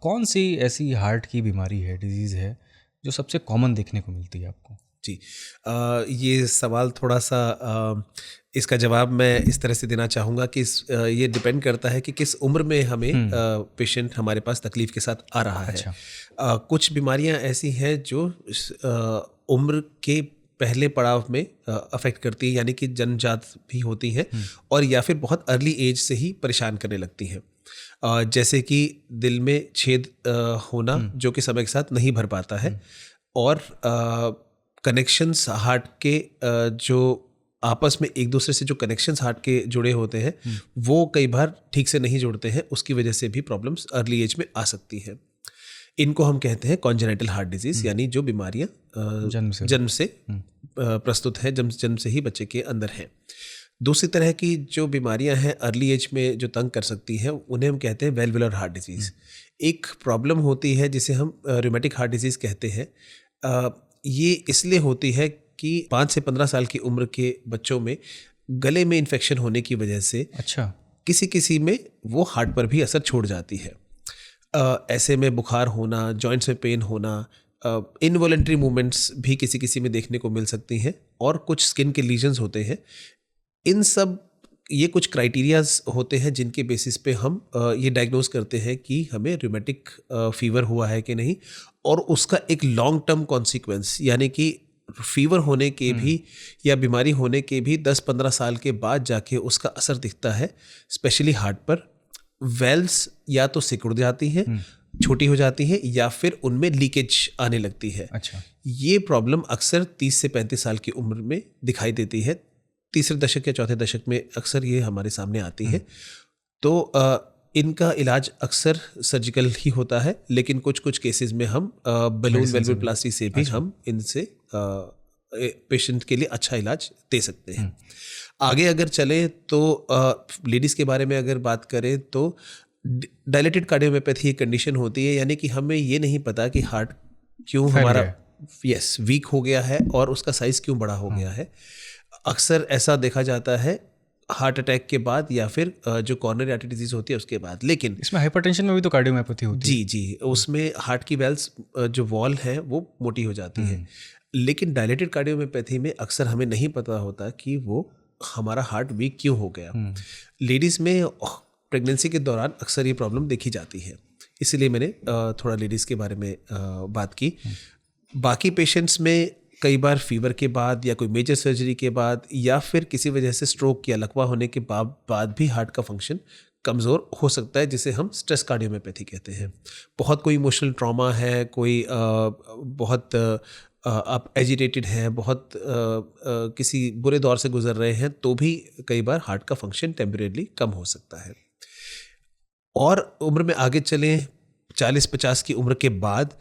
कौन सी ऐसी हार्ट की बीमारी है, डिजीज़ है, जो सबसे कॉमन देखने को मिलती है आपको? जी, ये सवाल थोड़ा सा इसका जवाब मैं इस तरह से देना चाहूँगा कि ये डिपेंड करता है कि किस उम्र में हमें पेशेंट हमारे पास तकलीफ़ के साथ आ रहा है। अच्छा। कुछ बीमारियां ऐसी हैं जो उम्र के पहले पड़ाव में अफेक्ट करती है, यानी कि जन्मजात भी होती हैं और या फिर बहुत अर्ली एज से ही परेशान करने लगती हैं। जैसे कि दिल में छेद होना जो कि समय के साथ नहीं भर पाता है, और कनेक्शंस हार्ट के जो आपस में एक दूसरे से जो कनेक्शंस हार्ट के जुड़े होते हैं वो कई बार ठीक से नहीं जुड़ते हैं, उसकी वजह से भी प्रॉब्लम्स अर्ली एज में आ सकती हैं। इनको हम कहते हैं कॉन्जेनिटल हार्ट डिजीज, यानी जो बीमारियां जन्म से प्रस्तुत है, जन्म से ही बच्चे के अंदर हैं। दूसरी तरह की जो बीमारियां हैं अर्ली एज में जो तंग कर सकती हैं, उन्हें हम कहते हैं वेल्वुलर हार्ट डिजीज। एक प्रॉब्लम होती है जिसे हम रूमेटिक हार्ट डिजीज कहते हैं। ये इसलिए होती है कि 5 से 15 साल की उम्र के बच्चों में गले में इन्फेक्शन होने की वजह से अच्छा, किसी में वो हार्ट पर भी असर छोड़ जाती है। ऐसे में बुखार होना, जॉइंट्स में पेन होना, इनवॉलंटरी मूवमेंट्स भी किसी में देखने को मिल सकती हैं, और कुछ स्किन के लीजन्स होते हैं। इन सब ये कुछ क्राइटेरियाज होते हैं जिनके बेसिस पे हम ये डायग्नोज करते हैं कि हमें रूमेटिक फीवर हुआ है कि नहीं, और उसका एक लॉन्ग टर्म कॉन्सिक्वेंस, यानी कि फीवर होने के भी या बीमारी होने के भी 10-15 साल के बाद जाके उसका असर दिखता है, स्पेशली हार्ट पर। वेल्व्स या तो सिकुड़ जाती हैं, छोटी हो जाती हैं, या फिर उनमें लीकेज आने लगती है। अच्छा। ये प्रॉब्लम अक्सर 30 से 35 साल की उम्र में दिखाई देती है। तीसरे दशक या चौथे दशक में अक्सर ये हमारे सामने आती है। तो इनका इलाज अक्सर सर्जिकल ही होता है, लेकिन कुछ केसेस में हम बलून वेल्वुलोप्लास्टी से भी हम इनसे पेशेंट के लिए अच्छा इलाज दे सकते हैं। आगे अगर चले तो लेडीज़ के बारे में अगर बात करें तो डायलेटेड कार्डियोमायोपैथी एक कंडीशन होती है, यानी कि हमें ये नहीं पता कि हार्ट क्यों हमारा वीक हो गया है और उसका साइज़ क्यों बड़ा हो गया है। अक्सर ऐसा देखा जाता है हार्ट अटैक के बाद या फिर जो कॉर्नरी आर्टरी डिजीज होती है उसके बाद। लेकिन इसमें हाइपरटेंशन में भी तो कार्डियोमायोपैथी होती है। जी, उसमें हार्ट की वेल्स जो वॉल है वो मोटी हो जाती है। लेकिन डायलेटेड कार्डियोमायोपैथी में अक्सर हमें नहीं पता होता कि वो हमारा हार्ट वीक क्यों हो गया। लेडीज़ में प्रेगनेंसी के दौरान अक्सर ये प्रॉब्लम देखी जाती है, इसीलिए मैंने थोड़ा लेडीज़ के बारे में बात की। बाकी पेशेंट्स में कई बार फीवर के बाद या कोई मेजर सर्जरी के बाद या फिर किसी वजह से स्ट्रोक या लकवा होने के बाद भी हार्ट का फंक्शन कमज़ोर हो सकता है, जिसे हम स्ट्रेस कार्डियोमायोपैथी कहते हैं। बहुत कोई इमोशनल ट्रॉमा है, कोई बहुत आप एजिटेटेड हैं, बहुत किसी बुरे दौर से गुजर रहे हैं, तो भी कई बार हार्ट का फंक्शन टेम्परेरीली कम हो सकता है। और उम्र में आगे चलें 40-50 की उम्र के बाद,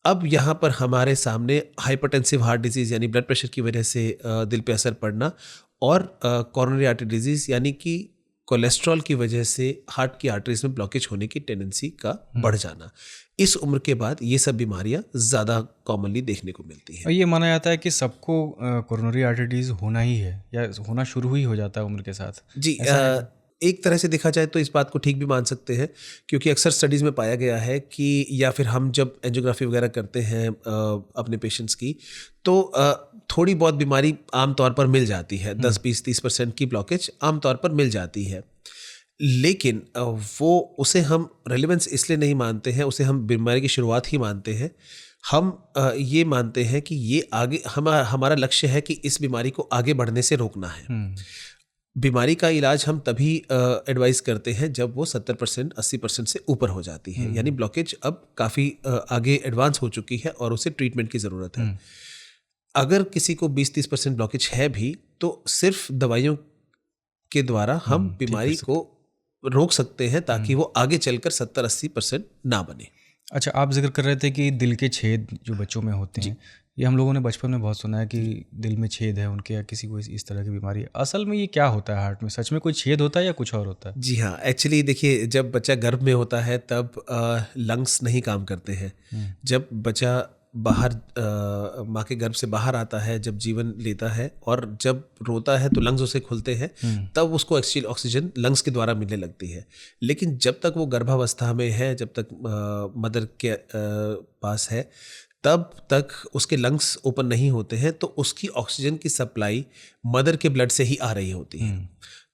अब यहाँ पर हमारे सामने हाइपरटेंसिव हार्ट डिजीज़ यानी ब्लड प्रेशर की वजह से दिल पे असर पड़ना, और कॉरोनरी आर्टरी डिजीज़ यानी कि कोलेस्ट्रॉल की वजह से हार्ट की आर्टरीज में ब्लॉकेज होने की टेंडेंसी का बढ़ जाना। इस उम्र के बाद ये सब बीमारियां ज़्यादा कॉमनली देखने को मिलती हैं। और ये माना जाता है कि सबको कोरोनरी आर्टरी डिजीज होना ही है या होना शुरू ही हो जाता है उम्र के साथ। जी, एक तरह से देखा जाए तो इस बात को ठीक भी मान सकते हैं, क्योंकि अक्सर स्टडीज़ में पाया गया है कि या फिर हम जब एंजियोग्राफी वगैरह करते हैं अपने पेशेंट्स की, तो थोड़ी बहुत बीमारी आमतौर पर मिल जाती है। 10-20-30% की ब्लॉकेज आमतौर पर मिल जाती है, लेकिन वो उसे हम रेलेवेंस इसलिए नहीं मानते हैं, उसे हम बीमारी की शुरुआत ही मानते हैं। हम ये मानते हैं कि ये आगे हमारा लक्ष्य है कि इस बीमारी को आगे बढ़ने से रोकना है। बीमारी का इलाज हम तभी एडवाइस करते हैं जब वो 70% 80% से ऊपर हो जाती है, यानी ब्लॉकेज अब काफ़ी आगे एडवांस हो चुकी है और उसे ट्रीटमेंट की ज़रूरत है। अगर किसी को 20-30% ब्लॉकेज है भी, तो सिर्फ दवाइयों के द्वारा हम बीमारी को रोक सकते हैं ताकि वो आगे चलकर 70-80% ना बने। अच्छा, आप जिक्र कर रहे थे कि दिल के छेद जो बच्चों में होते हैं, ये हम लोगों ने बचपन में बहुत सुना है कि दिल में छेद है उनके या किसी को इस तरह की बीमारी है। असल में ये क्या होता है हार्ट में? सच में कोई छेद होता है या कुछ और होता है? जी हाँ, एक्चुअली देखिए, जब बच्चा गर्भ में होता है तब लंग्स नहीं काम करते हैं। जब बच्चा बाहर माँ के गर्भ से बाहर आता है, जब जीवन लेता है और जब रोता है तो लंग्स उसे खुलते हैं, तब उसको एक्चुअली ऑक्सीजन लंग्स के द्वारा मिलने लगती है। लेकिन जब तक वो गर्भावस्था में है, जब तक मदर के पास है, तब तक उसके लंग्स ओपन नहीं होते हैं, तो उसकी ऑक्सीजन की सप्लाई मदर के ब्लड से ही आ रही होती है।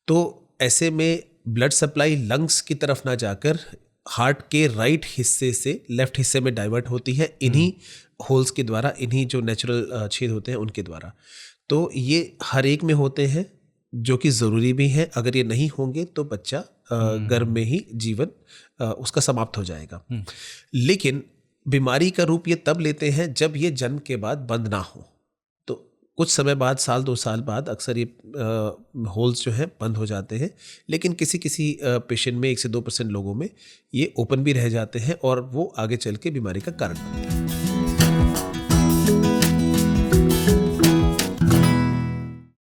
तो ऐसे में ब्लड सप्लाई लंग्स की तरफ ना जाकर हार्ट के राइट हिस्से से लेफ्ट हिस्से में डाइवर्ट होती है, इन्हीं होल्स के द्वारा, इन्हीं जो नेचुरल छेद होते हैं उनके द्वारा। तो ये हर एक में होते हैं, जो कि ज़रूरी भी है। अगर ये नहीं होंगे तो बच्चा गर्भ में ही जीवन उसका समाप्त हो जाएगा। लेकिन बीमारी का रूप ये तब लेते हैं जब ये जन्म के बाद बंद ना हो। तो कुछ समय बाद, साल 2 साल बाद अक्सर ये होल्स जो हैं बंद हो जाते हैं। लेकिन किसी किसी पेशेंट में 1 से 2% लोगों में ये ओपन भी रह जाते हैं और वो आगे चल के बीमारी का कारण बनते हैं।